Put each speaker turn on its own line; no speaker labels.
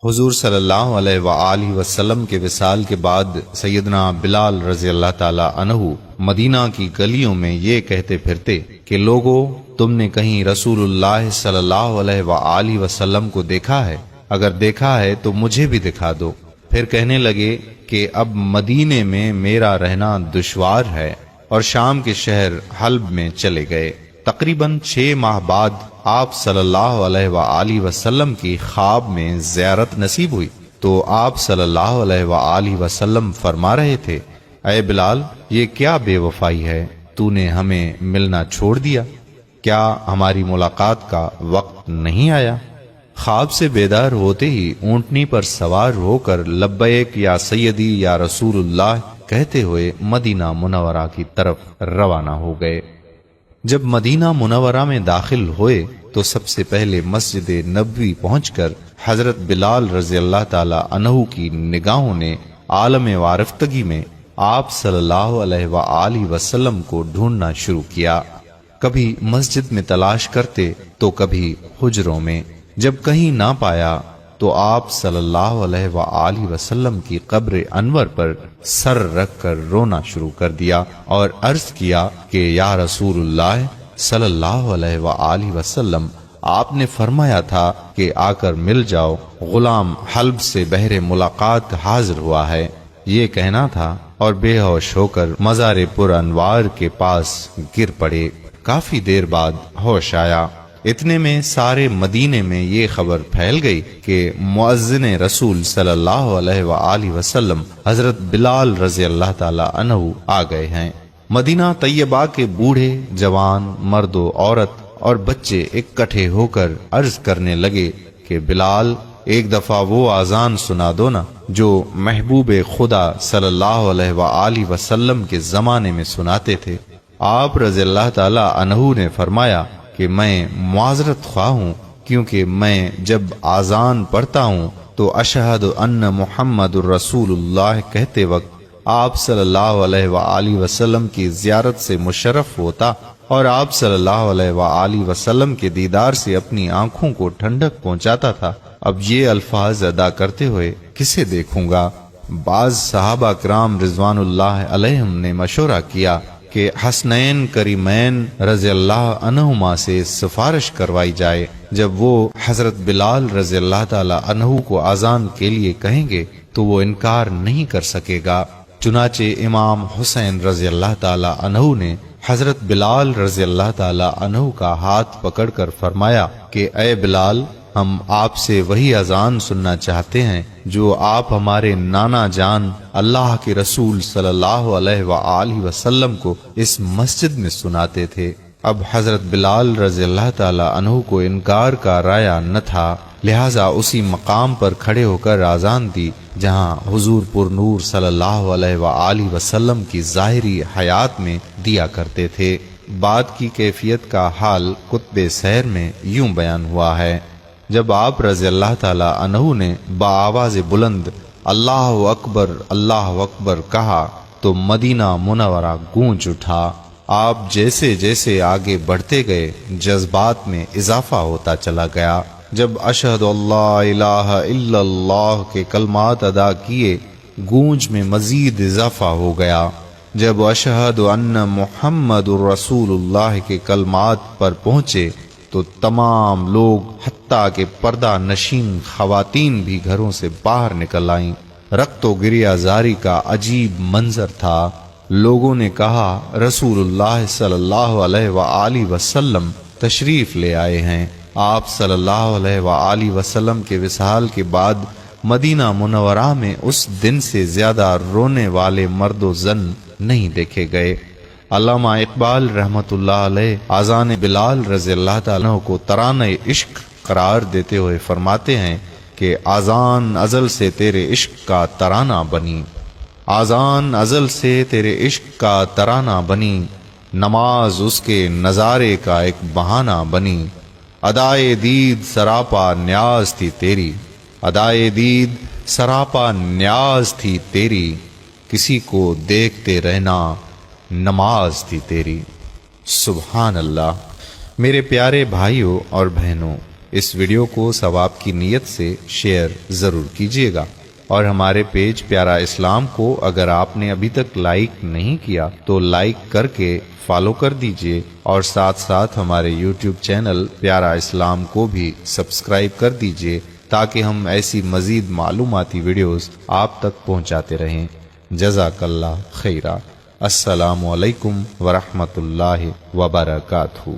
حضور صلی اللہ علیہ وآلہ وسلم کے وصال کے بعد سیدنا بلال رضی اللہ تعالی عنہ مدینہ کی گلیوں میں یہ کہتے پھرتے کہ لوگو، تم نے کہیں رسول اللہ صلی اللہ علیہ وآلہ وسلم کو دیکھا ہے؟ اگر دیکھا ہے تو مجھے بھی دکھا دو۔ پھر کہنے لگے کہ اب مدینے میں میرا رہنا دشوار ہے، اور شام کے شہر حلب میں چلے گئے۔ تقریباً 6 ماہ بعد آپ صلی اللہ علیہ وآلہ وسلم کی خواب میں زیارت نصیب ہوئی تو آپ صلی اللہ علیہ وآلہ وسلم فرما رہے تھے، اے بلال، یہ کیا بے وفائی ہے، تو نے ہمیں ملنا چھوڑ دیا، کیا ہماری ملاقات کا وقت نہیں آیا؟ خواب سے بیدار ہوتے ہی اونٹنی پر سوار ہو کر لبیک یا سیدی یا رسول اللہ کہتے ہوئے مدینہ منورہ کی طرف روانہ ہو گئے۔ جب مدینہ منورہ میں داخل ہوئے تو سب سے پہلے مسجد نبوی پہنچ کر حضرت بلال رضی اللہ تعالی عنہ کی نگاہوں نے عالم وارفتگی میں آپ صلی اللہ علیہ وآلہ وسلم کو ڈھونڈنا شروع کیا۔ کبھی مسجد میں تلاش کرتے تو کبھی حجروں میں۔ جب کہیں نہ پایا تو آپ صلی اللہ علیہ وآلہ وسلم کی قبر انور پر سر رکھ کر رونا شروع کر دیا اور عرض کیا کہ یا رسول اللہ صلی اللہ علیہ وآلہ وسلم، آپ نے فرمایا تھا کہ آ کر مل جاؤ، غلام حلب سے بہر ملاقات حاضر ہوا ہے، یہ کہنا تھا، اور بے ہوش ہو کر مزار پر انوار کے پاس گر پڑے۔ کافی دیر بعد ہوش آیا۔ اتنے میں سارے مدینے میں یہ خبر پھیل گئی کہ مؤذن رسول صلی اللہ علیہ وآلہ وسلم حضرت بلال رضی اللہ تعالی عنہ آ گئے ہیں۔ مدینہ طیبہ کے بوڑھے، جوان، مرد و عورت اور بچے اکٹھے ہو کر عرض کرنے لگے کہ بلال، ایک دفعہ وہ اذان سنا دو نا جو محبوب خدا صلی اللہ علیہ وآلہ وسلم کے زمانے میں سناتے تھے۔ آپ رضی اللہ تعالی عنہ نے فرمایا کہ میں معذرت خواہ ہوں، کیونکہ میں جب اذان پڑھتا ہوں تو اشہد ان محمد الرسول اللہ کہتے وقت آپ صلی اللہ علیہ وآلہ وسلم کی زیارت سے مشرف ہوتا اور آپ صلی اللہ علیہ وآلہ وسلم کے دیدار سے اپنی آنکھوں کو ٹھنڈک پہنچاتا تھا۔ اب یہ الفاظ ادا کرتے ہوئے کسے دیکھوں گا؟ بعض صحابہ کرام رضوان اللہ علیہم نے مشورہ کیا کہ حسنین کریمین رضی اللہ عنہما سے سفارش کروائی جائے، جب وہ حضرت بلال رضی اللہ تعالی عنہ کو اذان کے لیے کہیں گے تو وہ انکار نہیں کر سکے گا۔ چنانچہ امام حسین رضی اللہ تعالی عنہ نے حضرت بلال رضی اللہ تعالی عنہ کا ہاتھ پکڑ کر فرمایا کہ اے بلال، ہم آپ سے وہی اذان سننا چاہتے ہیں جو آپ ہمارے نانا جان اللہ کے رسول صلی اللہ علیہ وآلہ وسلم کو اس مسجد میں سناتے تھے۔ اب حضرت بلال رضی اللہ تعالی عنہ کو انکار کا رایا نہ تھا، لہذا اسی مقام پر کھڑے ہو کر اذان دی جہاں حضور پر نور صلی اللہ علیہ وآلہ وسلم کی ظاہری حیات میں دیا کرتے تھے۔ بات کی کیفیت کا حال کتب سیر میں یوں بیان ہوا ہے، جب آپ رضی اللہ تعالی عنہ نے بآواز بلند اللہ اکبر کہا تو مدینہ منورہ گونج اٹھا۔ آپ جیسے جیسے آگے بڑھتے گئے جذبات میں اضافہ ہوتا چلا گیا۔ جب اشہد اللہ الہ الا اللہ کے کلمات ادا کیے، گونج میں مزید اضافہ ہو گیا۔ جب اشہد ان محمد الرسول اللہ کے کلمات پر پہنچے تو تمام لوگ حتیٰ کہ پردہ نشین خواتین بھی گھروں سے باہر نکل آئیں۔ رقت و گریہ زاری کا عجیب منظر تھا۔ لوگوں نے کہا رسول اللہ صلی اللہ علیہ وآلہ وسلم تشریف لے آئے ہیں۔ آپ صلی اللہ علیہ وآلہ وسلم کے وصال کے بعد مدینہ منورہ میں اس دن سے زیادہ رونے والے مرد و زن نہیں دیکھے گئے۔ علامہ اقبال رحمت اللہ علیہ اذان بلال رضی اللہ تعالیٰ عنہ کو ترانہ عشق قرار دیتے ہوئے فرماتے ہیں کہ اذان ازل سے تیرے عشق کا ترانہ بنی، اذان ازل سے تیرے عشق کا ترانہ بنی، نماز اس کے نظارے کا ایک بہانہ بنی، ادائے دید سراپا نیاز تھی تیری، ادائے دید سراپا نیاز تھی تیری، کسی کو دیکھتے رہنا نماز تھی تیری۔ سبحان اللہ۔ میرے پیارے بھائیوں اور بہنوں، اس ویڈیو کو ثواب کی نیت سے شیئر ضرور کیجیے گا، اور ہمارے پیج پیارا اسلام کو اگر آپ نے ابھی تک لائک نہیں کیا تو لائک کر کے فالو کر دیجئے، اور ساتھ ساتھ ہمارے یوٹیوب چینل پیارا اسلام کو بھی سبسکرائب کر دیجئے تاکہ ہم ایسی مزید معلوماتی ویڈیوز آپ تک پہنچاتے رہیں۔ جزاک اللہ خیرہ۔ السلام علیکم ورحمۃ اللہ وبرکاتہ۔